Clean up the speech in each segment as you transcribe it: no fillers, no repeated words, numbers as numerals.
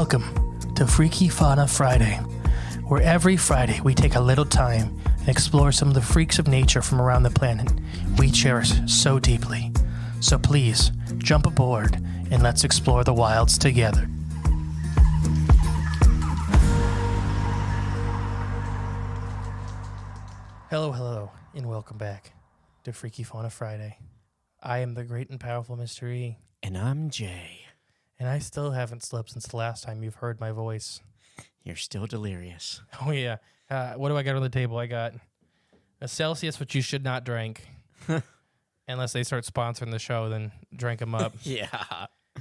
Welcome to Freaky Fauna Friday, where every Friday we take a little time and explore some of the freaks of nature from around the planet we cherish so deeply. So please, jump aboard and let's explore the wilds together. Hello, and welcome back to Freaky Fauna Friday. I am the great and powerful Mr. E. And I'm Jay. And I still haven't slept since the last time you've heard my voice. You're still delirious. Oh, yeah. What do I got on the table? I got a Celsius, which you should not drink. Unless they start sponsoring the show, then drink them up. Yeah.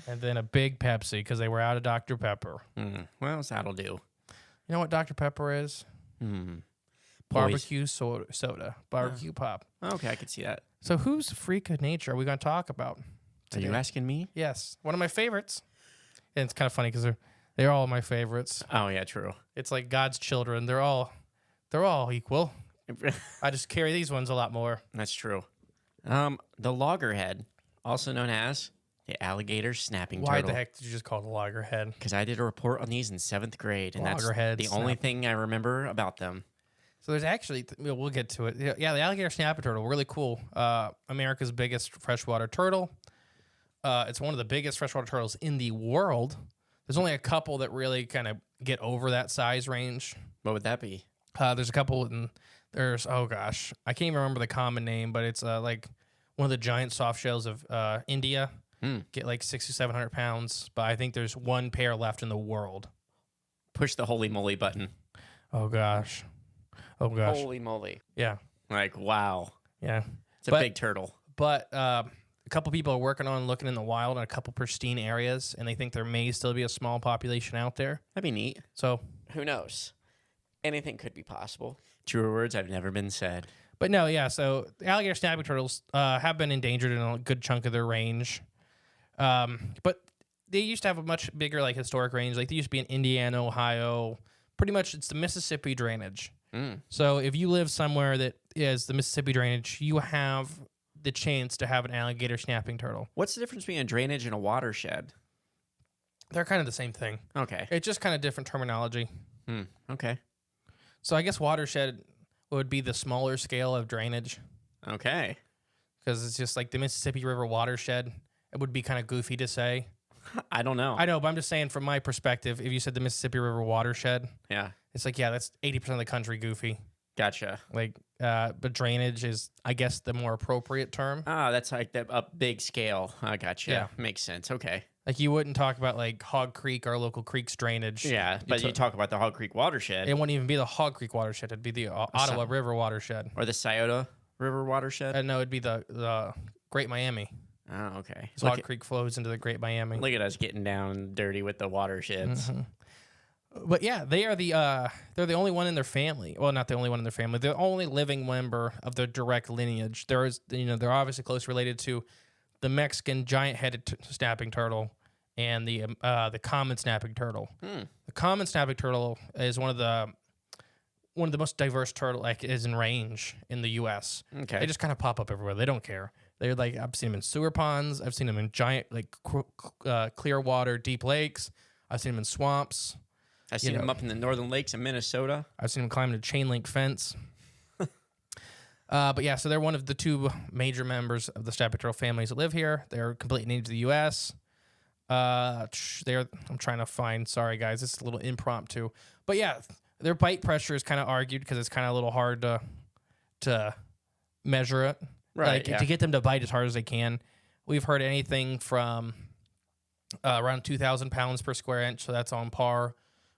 And then a big Pepsi, because they were out of Dr. Pepper. Well, that'll do. You know what Dr. Pepper is? Barbecue soda. Barbecue pop. Okay, I can see that. So whose freak of nature are we going to talk about today? Are you asking me? Yes. One of my favorites. And it's kind of funny because they're all my favorites. Oh, yeah, true. It's like God's children. They're all equal. I just carry these ones a lot more. That's true. The Loggerhead, also known as the Alligator Snapping Turtle. Why the heck did you just call it a Loggerhead? Because I did a report on these in 7th grade, and that's the only thing I remember about them. So there's actually, we'll get to it. Yeah, the Alligator Snapping Turtle, really cool. America's biggest freshwater turtle. It's one of the biggest freshwater turtles in the world. There's only a couple that really kind of get over that size range. What would that be? There's a couple, and there's, oh gosh, I can't even remember the common name, but it's like one of the giant soft shells of India. Get like 600 to 700 pounds, but I think there's one pair left in the world. Push the holy moly button. Oh gosh. Holy moly. Yeah. Like, wow. Yeah. It's a big turtle. But a couple people are working on looking in the wild in a couple pristine areas, and they think there may still be a small population out there. That'd be neat. So who knows? Anything could be possible. Truer words have never been said. But no, yeah, so alligator snapping turtles have been endangered in a good chunk of their range. But they used to have a much bigger like historic range. Like they used to be in Indiana, Ohio. Pretty much it's the Mississippi drainage. So if you live somewhere that is the Mississippi drainage, you have the chance to have an alligator snapping turtle. What's the difference between a drainage and a watershed? They're kind of the same thing. Okay. It's just kind of different terminology. Okay. So I guess watershed would be the smaller scale of drainage. Okay. Because it's just like the Mississippi River watershed. It would be kind of goofy to say. I don't know. I know, but I'm just saying from my perspective, if you said the Mississippi River watershed, yeah, it's like, yeah, that's 80% of the country goofy. Gotcha. Like, but drainage is, I guess, the more appropriate term. Oh, that's like a big scale. I gotcha. Yeah. Makes sense. Okay. Like, you wouldn't talk about, like, Hog Creek, our local creek's drainage. Yeah, but you talk about the Hog Creek watershed. It wouldn't even be the Hog Creek watershed. It'd be the Ottawa River watershed. Or the Scioto River watershed? No, it'd be the Great Miami. Oh, okay. So Hog Creek flows into the Great Miami. Look at us getting down dirty with the watersheds. But yeah, they are they're the only one in their family. Well, not the only one in their family. They're the only living member of their direct lineage. They're obviously close related to the Mexican giant-headed snapping turtle and the common snapping turtle. The common snapping turtle is one of the most diverse turtle is in range in the U.S. Okay. They just kind of pop up everywhere. They don't care. They're like, I've seen them in sewer ponds. I've seen them in giant clear water, deep lakes. I've seen them in swamps. I've seen them up in the northern lakes in Minnesota. I've seen them climbing a chain link fence. But yeah, so they're one of the two major members of the snapping turtle families that live here. They're completely native to the U.S. I'm trying to find. Sorry, guys, this is a little impromptu. But yeah, their bite pressure is kind of argued because it's kind of a little hard to measure it. Right. To get them to bite as hard as they can. We've heard anything from around 2,000 pounds per square inch, so that's on par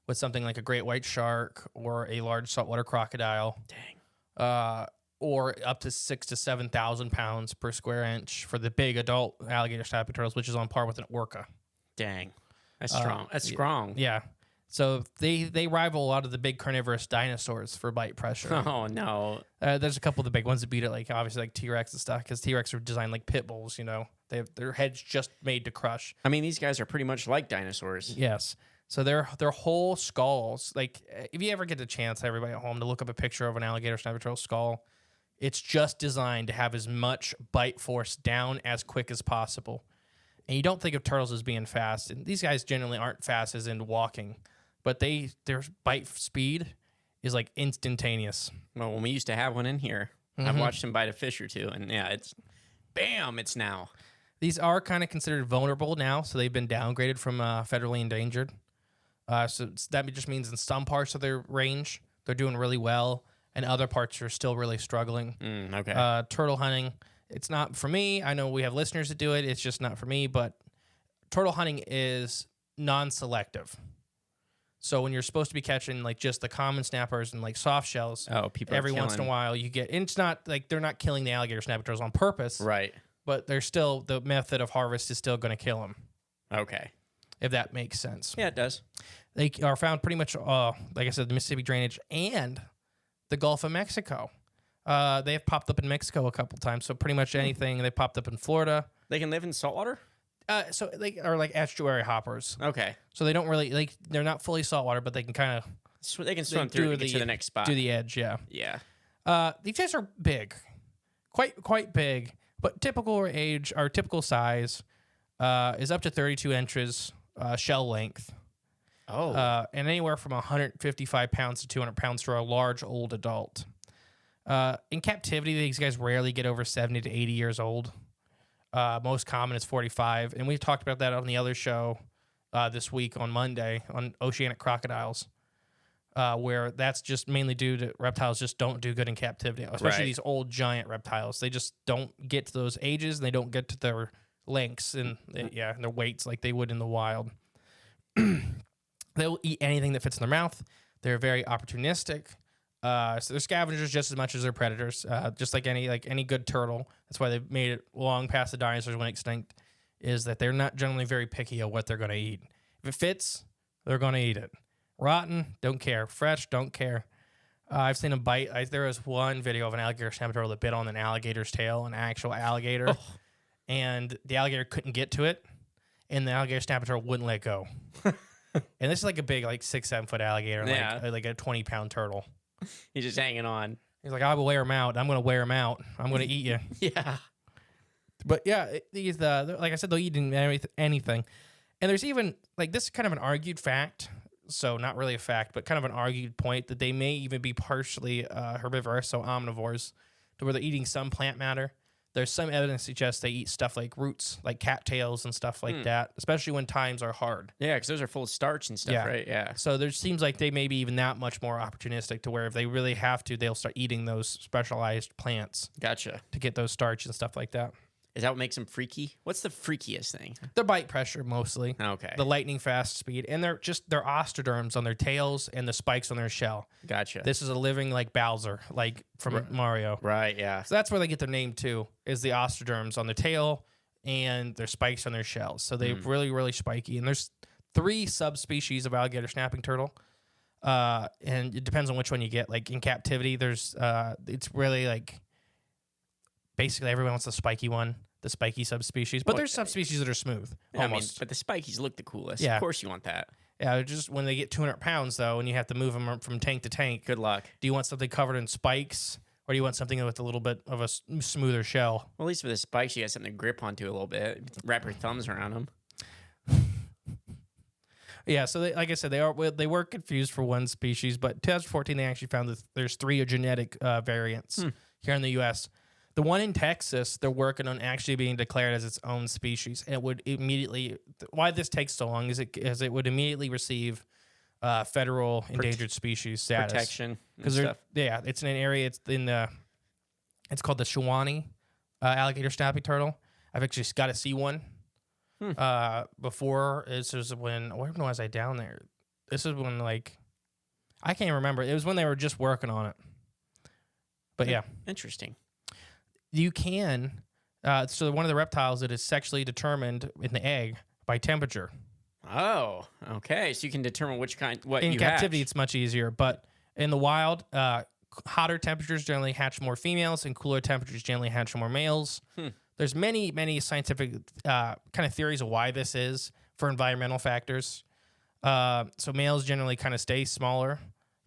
with something like a great white shark or a large saltwater crocodile. Dang. Or up to 6,000 to 7,000 pounds per square inch for the big adult alligator snapping turtles, which is on par with an orca. Dang. That's strong. That's strong. Yeah. So they rival a lot of the big carnivorous dinosaurs for bite pressure. Oh, no. There's a couple of the big ones that beat it, like obviously like T-Rex and stuff, because T-Rex are designed like pit bulls, They have their heads just made to crush. I mean, these guys are pretty much like dinosaurs. Yes. So their whole skulls, like if you ever get the chance, everybody at home, to look up a picture of an alligator snapping turtle skull, it's just designed to have as much bite force down as quick as possible. And you don't think of turtles as being fast. And these guys generally aren't fast as in walking, but their bite speed is like instantaneous. Well, when we used to have one in here, I've watched him bite a fish or two, and yeah, it's bam, it's now. These are kind of considered vulnerable now, so they've been downgraded from federally endangered. So that just means in some parts of their range, they're doing really well, and other parts are still really struggling. Okay. Turtle hunting, it's not for me. I know we have listeners that do it. It's just not for me, but turtle hunting is non-selective. So when you're supposed to be catching like just the common snappers and like soft shells, People every once in a while you get. And it's not like they're not killing the alligator snapping turtles on purpose, Right. but they're still the method of harvest is still going to kill them. Okay. If that makes sense. Yeah, it does. They are found pretty much, like I said, the Mississippi drainage and the Gulf of Mexico. They have popped up in Mexico a couple times, so pretty much anything. They popped up in Florida. They can live in saltwater? So they are like estuary hoppers. Okay. So they don't really they're not fully saltwater, but they can kind of So they can swim through to get to the next spot. do the edge. Yeah. Yeah. These guys are big, quite big, but typical size is up to 32 inches shell length. Oh. And anywhere from 155 pounds to 200 pounds for a large old adult. In captivity, these guys rarely get over 70 to 80 years old. Most common is 45. And we've talked about that on the other show this week on Monday on oceanic crocodiles, where that's just mainly due to reptiles just don't do good in captivity, especially these old giant reptiles. They just don't get to those ages, and they don't get to their lengths and their weights like they would in the wild. They'll eat anything that fits in their mouth. They're very opportunistic. So they're scavengers just as much as they're predators. Just like any good turtle. That's why they've made it long past the dinosaurs went extinct. Is that they're not generally very picky of what they're going to eat. If it fits, they're going to eat it. Rotten, don't care. Fresh, don't care. I've seen them bite. There was one video of an alligator snapping turtle that bit on an alligator's tail, an actual alligator, and the alligator couldn't get to it, and the alligator snapping turtle wouldn't let go. And this is like a big, 6-7 foot alligator, like a 20-pound turtle. He's just hanging on. He's like, I will wear him out. I'm going to wear him out. I'm going to eat you. Yeah. But yeah, these like I said, they'll eat anything. And there's even this is kind of an argued fact. So not really a fact, but kind of an argued point that they may even be partially herbivorous, so omnivores, to where they're eating some plant matter. There's some evidence suggests they eat stuff like roots, like cattails and stuff like that, especially when times are hard. Yeah, because those are full of starch and stuff, right? Yeah. So there seems like they may be even that much more opportunistic to where if they really have to, they'll start eating those specialized plants. Gotcha. To get those starch and stuff like that. Is that what makes them freaky? What's the freakiest thing? The bite pressure mostly. Okay. The lightning fast speed. And their osteoderms on their tails and the spikes on their shell. Gotcha. This is a living like Bowser, like from Mario. Right, yeah. So that's where they get their name too, is the osteoderms on their tail and their spikes on their shells. So they're really, really spiky. And there's 3 subspecies of alligator snapping turtle. And it depends on which one you get. Like in captivity, there's it's really basically everyone wants the spiky one, the spiky subspecies. But there's subspecies that are smooth. Yeah, almost. but the spikies look the coolest. Yeah. Of course you want that. Yeah, just when they get 200 pounds, though, and you have to move them from tank to tank. Good luck. Do you want something covered in spikes, or do you want something with a little bit of a smoother shell? Well, at least with the spikes, you got something to grip onto a little bit. Wrap your thumbs around them. Yeah, so like I said, they were confused for one species, but 2014 they actually found that there's 3 genetic variants here in the U.S. The one in Texas, they're working on actually being declared as its own species, and it would immediately. Why this takes so long is it would immediately receive federal endangered species status Protection because it's in an area. It's called the Shawnee alligator snapping turtle. I've actually got to see one. Before this was when where was I down there? This is when I can't remember. It was when they were just working on it. But yeah, interesting. You can so one of the reptiles that is sexually determined in the egg by temperature. Oh, okay. So you can determine which kind. What in you captivity, hatch. it's much easier, but in the wild, hotter temperatures generally hatch more females, and cooler temperatures generally hatch more males. There's many scientific kind of theories of why this is for environmental factors. So males generally kind of stay smaller.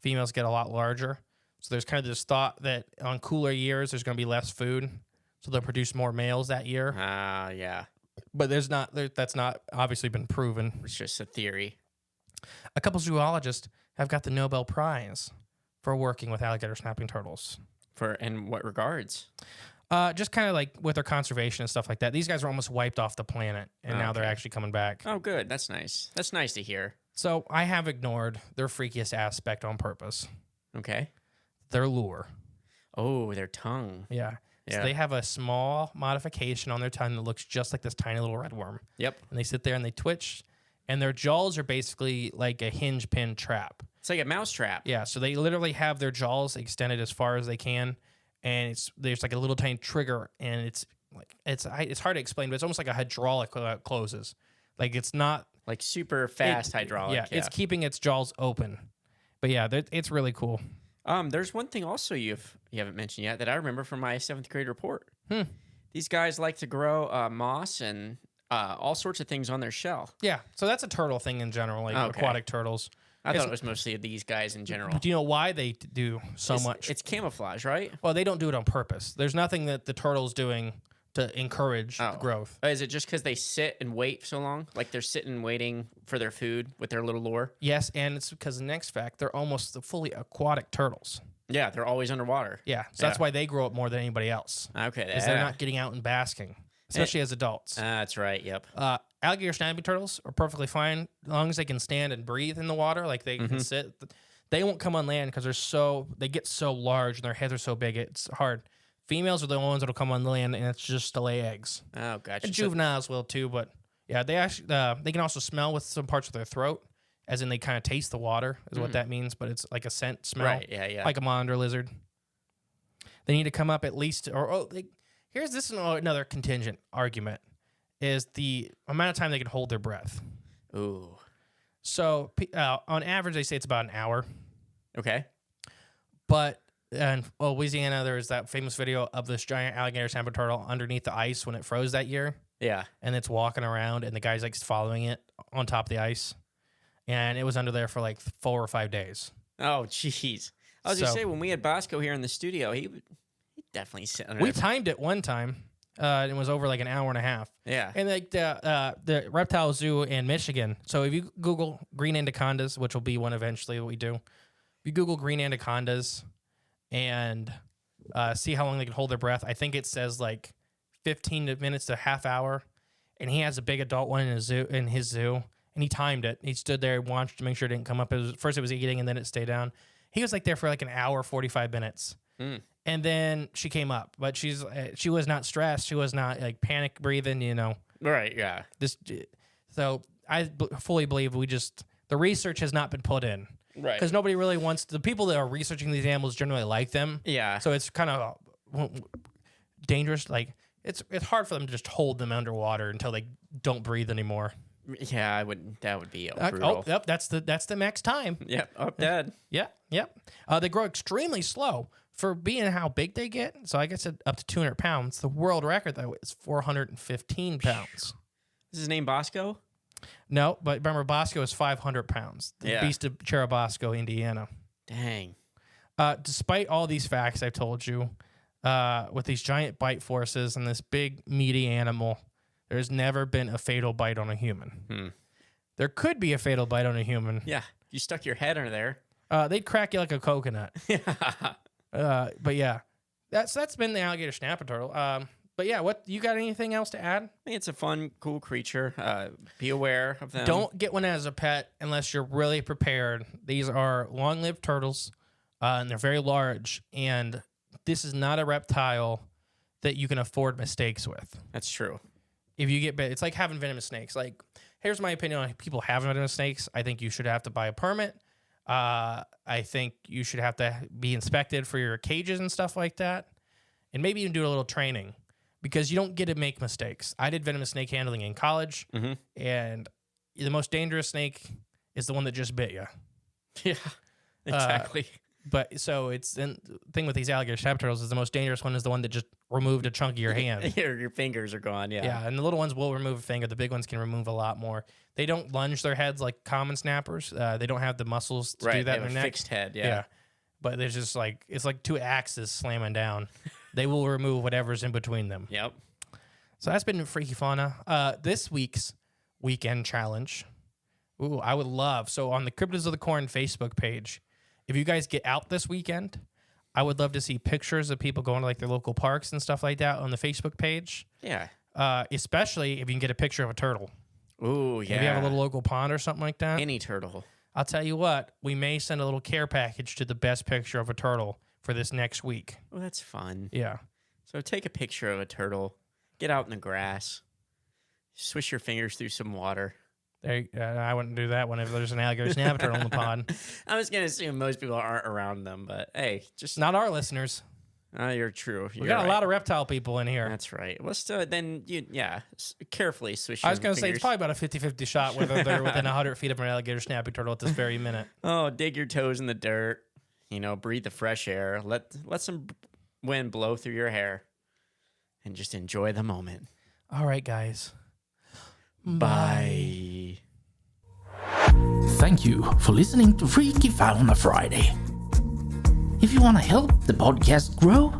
Females get a lot larger. So there's kind of this thought that on cooler years, there's going to be less food. So they'll produce more males that year. Yeah. but that's not obviously been proven. It's just a theory. A couple zoologists have got the Nobel Prize for working with alligator snapping turtles. In what regards? Just kind of like with their conservation and stuff like that. These guys were almost wiped off the planet, and now they're actually coming back. Oh, good. That's nice. That's nice to hear. So I have ignored their freakiest aspect on purpose. Okay. Their lure. Oh, their tongue. Yeah. Yeah. So they have a small modification on their tongue that looks just like this tiny little red worm. Yep. And they sit there and they twitch, and their jaws are basically like a hinge pin trap. It's like a mouse trap. Yeah, so they literally have their jaws extended as far as they can, and there's like a little tiny trigger, and it's hard to explain, but it's almost like a hydraulic closes. Like it's not Like super fast hydraulic. Yeah, it's keeping its jaws open. But yeah, it's really cool. There's one thing also you haven't mentioned yet that I remember from my 7th grade report. These guys like to grow moss and all sorts of things on their shell. Yeah, so that's a turtle thing in general, like aquatic turtles. I thought it was mostly these guys in general. Do you know why they do so much? It's camouflage, right? Well, they don't do it on purpose. There's nothing that the turtle's doing to encourage the growth. Is it just because they sit and wait so long? Like they're sitting waiting for their food with their little lure? Yes, and it's because the next fact, they're almost fully aquatic turtles. Yeah, they're always underwater. Yeah, so that's why they grow up more than anybody else. Okay. Because they're not getting out and basking, especially as adults. That's right, yep. Alligator snapping turtles are perfectly fine as long as they can stand and breathe in the water, like they can sit. They won't come on land because they get so large and their heads are so big, it's hard. Females are the ones that'll come on land, and it's just to lay eggs. Oh, gotcha. And juveniles will too, but yeah, they actually they can also smell with some parts of their throat, as in they kind of taste the water, is what that means. But it's like a scent smell, Right? Yeah. like a monitor lizard. They need to come up at least, here's another contingent argument, is the amount of time they can hold their breath. Ooh. So on average, they say it's about an hour. Okay. But in Louisiana, there was that famous video of this giant alligator snapping turtle underneath the ice when it froze that year. Yeah. And it's walking around, and the guy's like following it on top of the ice. And it was under there for like 4 or 5 days. Oh, jeez. I was going to say, when we had Bosco here in the studio, he definitely sit under We there. timed it one time. It was over like an hour and a half. Yeah. And like the reptile zoo in Michigan. So if you Google green anacondas, which will be one eventually what we do, if you Google green anacondas and see how long they can hold their breath, I think it says like 15 minutes to half hour. And he has a big adult one in his zoo, and he timed it. He stood there and watched to make sure it didn't come up. First it was eating, and then it stayed down. He was like there for like an hour, 45 minutes. And then she came up, but she was not stressed. She was not like panic breathing, Right, yeah. So I fully believe the research has not been put in. Right. Because nobody really wants, the people that are researching these animals generally like them. Yeah. So it's kind of dangerous. Like it's hard for them to just hold them underwater until they don't breathe anymore. Yeah, that would be brutal. Yep, that's the max time. Yep, dead. Yep. They grow extremely slow for being how big they get. So I guess up to 200 pounds. The world record though is 415 pounds. Is his name Bosco? No, but remember Bosco is 500 pounds. The beast of Cherubasco, Indiana. Dang. Despite all these facts I've told you, with these giant bite forces and this big meaty animal, there's never been a fatal bite on a human. There could be a fatal bite on a human. Yeah, you stuck your head under there. They'd crack you like a coconut. But yeah, that's been the alligator snapping turtle. But yeah, what you got? Anything else to add? I think it's a fun, cool creature. Be aware of them. Don't get one as a pet unless you're really prepared. These are long-lived turtles, and they're very large. And this is not a reptile that you can afford mistakes with. That's true. If you get bit, it's like having venomous snakes. Like, here's my opinion on people having venomous snakes. I think you should have to buy a permit. I think you should have to be inspected for your cages and stuff like that, and maybe even do a little training because you don't get to make mistakes. I did venomous snake handling in college, and the most dangerous snake is the one that just bit you. Yeah, exactly. But so the thing with these alligator snapping turtles is the most dangerous one is the one that just removed a chunk of your hand. Your fingers are gone. Yeah. Yeah, and the little ones will remove a finger. The big ones can remove a lot more. They don't lunge their heads like common snappers. They don't have the muscles to do that in their neck. Fixed head. Yeah. But there's just it's like two axes slamming down. They will remove whatever's in between them. Yep. So that's been Freaky Fauna. This week's weekend challenge. Ooh, I would love. So on the Cryptids of the Corn Facebook page, if you guys get out this weekend, I would love to see pictures of people going to like their local parks and stuff like that on the Facebook page. Yeah. Especially if you can get a picture of a turtle. Ooh, yeah. If you have a little local pond or something like that. Any turtle. I'll tell you what, we may send a little care package to the best picture of a turtle for this next week. Oh, that's fun. Yeah. So take a picture of a turtle. Get out in the grass. Swish your fingers through some water. I wouldn't do that one if there's an alligator snapping turtle in the pond. I was going to assume most people aren't around them, but hey, just... Not our listeners. You're true. We got a lot of reptile people in here. That's right. Let's then, carefully swish your I was going to say, fingers. it's probably about a 50-50 shot whether they're within 100 feet of an alligator snapping turtle at this very minute. Oh, dig your toes in the dirt. Breathe the fresh air. Let some wind blow through your hair. And just enjoy the moment. All right, guys. Bye. Thank you for listening to Freaky Fauna Friday. If you want to help the podcast grow,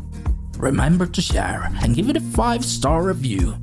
remember to share and give it a 5-star review